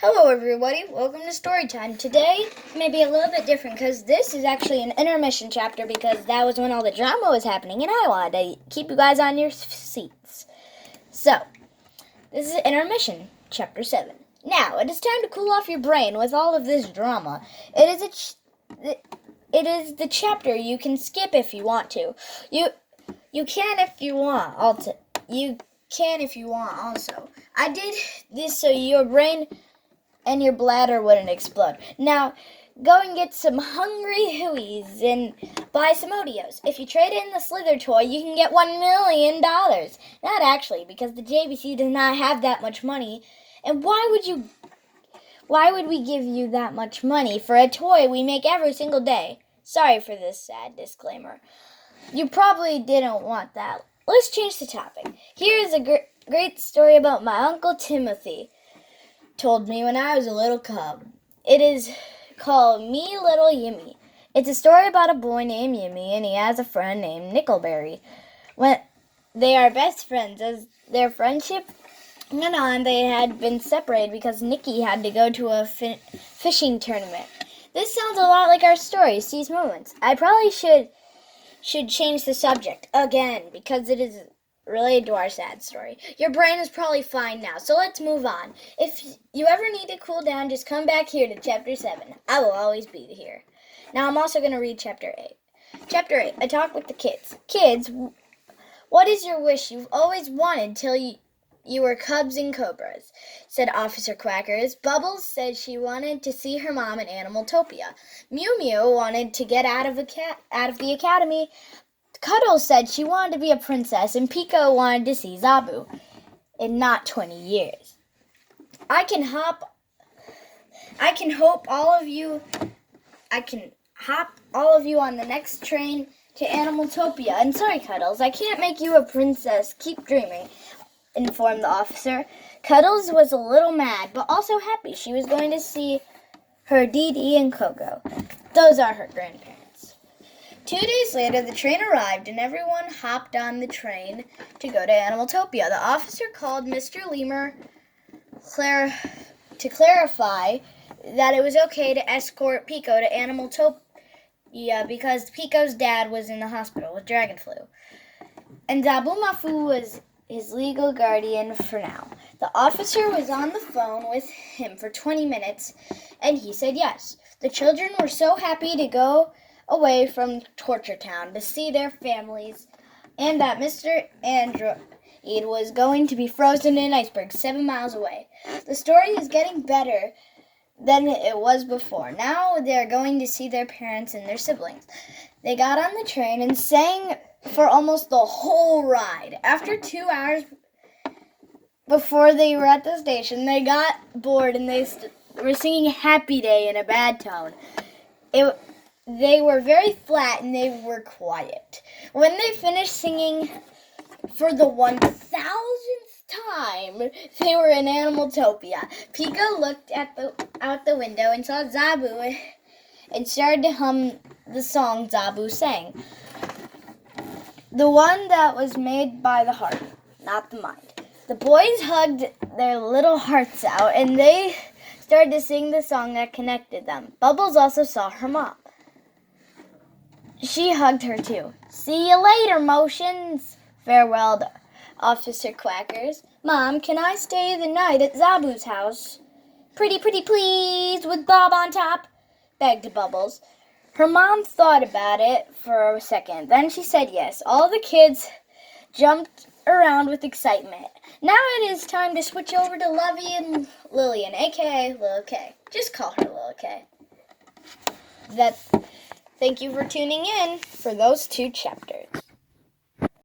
Hello everybody, welcome to story time. Today may be a little bit different because this is actually an intermission chapter because that was when all the drama was happening and I wanted to keep you guys on your seats. So, this is intermission, chapter 7. Now, it is time to cool off your brain with all of this drama. It is the chapter you can skip if you want to. You can if you want also. You can if you want also. I did this so your brain and your bladder wouldn't explode. Now, go and get some hungry hooies and buy some Odeos. If you trade in the Slither toy, you can get $1 million. Not actually, because the JVC does not have that much money. And why would we give you that much money for a toy we make every single day? Sorry for this sad disclaimer. You probably didn't want that. Let's change the topic. Here is a great story about my Uncle Timothy. Told me when I was a little cub. It is called Me Little Yimmy. It's a story about a boy named Yimmy, and he has a friend named Nickelberry. When they are best friends, as their friendship went on, they had been separated because Nicky had to go to a fishing tournament. This sounds a lot like our story, Seize Moments. I probably should change the subject again because it is related to our sad story. Your brain is probably fine now, so let's move on. If you ever need to cool down, just come back here to Chapter 7. I will always be here. Now I'm also going to read Chapter 8. Chapter 8, A Talk with the Kids. Kids, what is your wish you've always wanted till you were cubs and cobras? Said Officer Quackers. Bubbles said she wanted to see her mom in Animaltopia. Mew Mew wanted to get out of the academy. Cuddles said she wanted to be a princess, and Pico wanted to see Zabu in not 20 years. I can hop all of you on the next train to Animaltopia. And sorry, Cuddles, I can't make you a princess. Keep dreaming, informed the officer. Cuddles was a little mad, but also happy. She was going to see her Dee Dee and Coco. Those are her grandparents. 2 days later, the train arrived, and everyone hopped on the train to go to Animaltopia. The officer called Mr. Lemur to clarify that it was okay to escort Pico to Animaltopia because Pico's dad was in the hospital with dragon flu. And Zabu Mafu was his legal guardian for now. The officer was on the phone with him for 20 minutes, and he said yes. The children were so happy to go away from Torture Town to see their families, and that Mr. Android was going to be frozen in an iceberg 7 miles away. The story is getting better than it was before. Now they're going to see their parents and their siblings. They got on the train and sang for almost the whole ride. After 2 hours before they were at the station, they got bored and they were singing Happy Day in a bad tone. They were very flat and they were quiet. When they finished singing for the 1,000th time, they were in Animaltopia. Pico looked out the window and saw Zabu and started to hum the song Zabu sang. The one that was made by the heart, not the mind. The boys hugged their little hearts out and they started to sing the song that connected them. Bubbles also saw her mom. She hugged her too. See you later, Motions. Farewelled Officer Quackers. Mom, can I stay the night at Zabu's house? Pretty please, with Bob on top, begged Bubbles. Her mom thought about it for a second. Then she said yes. All the kids jumped around with excitement. Now it is time to switch over to Lovey and Lillian, a.k.a. Lil K. Just call her Lil K. Thank you for tuning in for those 2 chapters.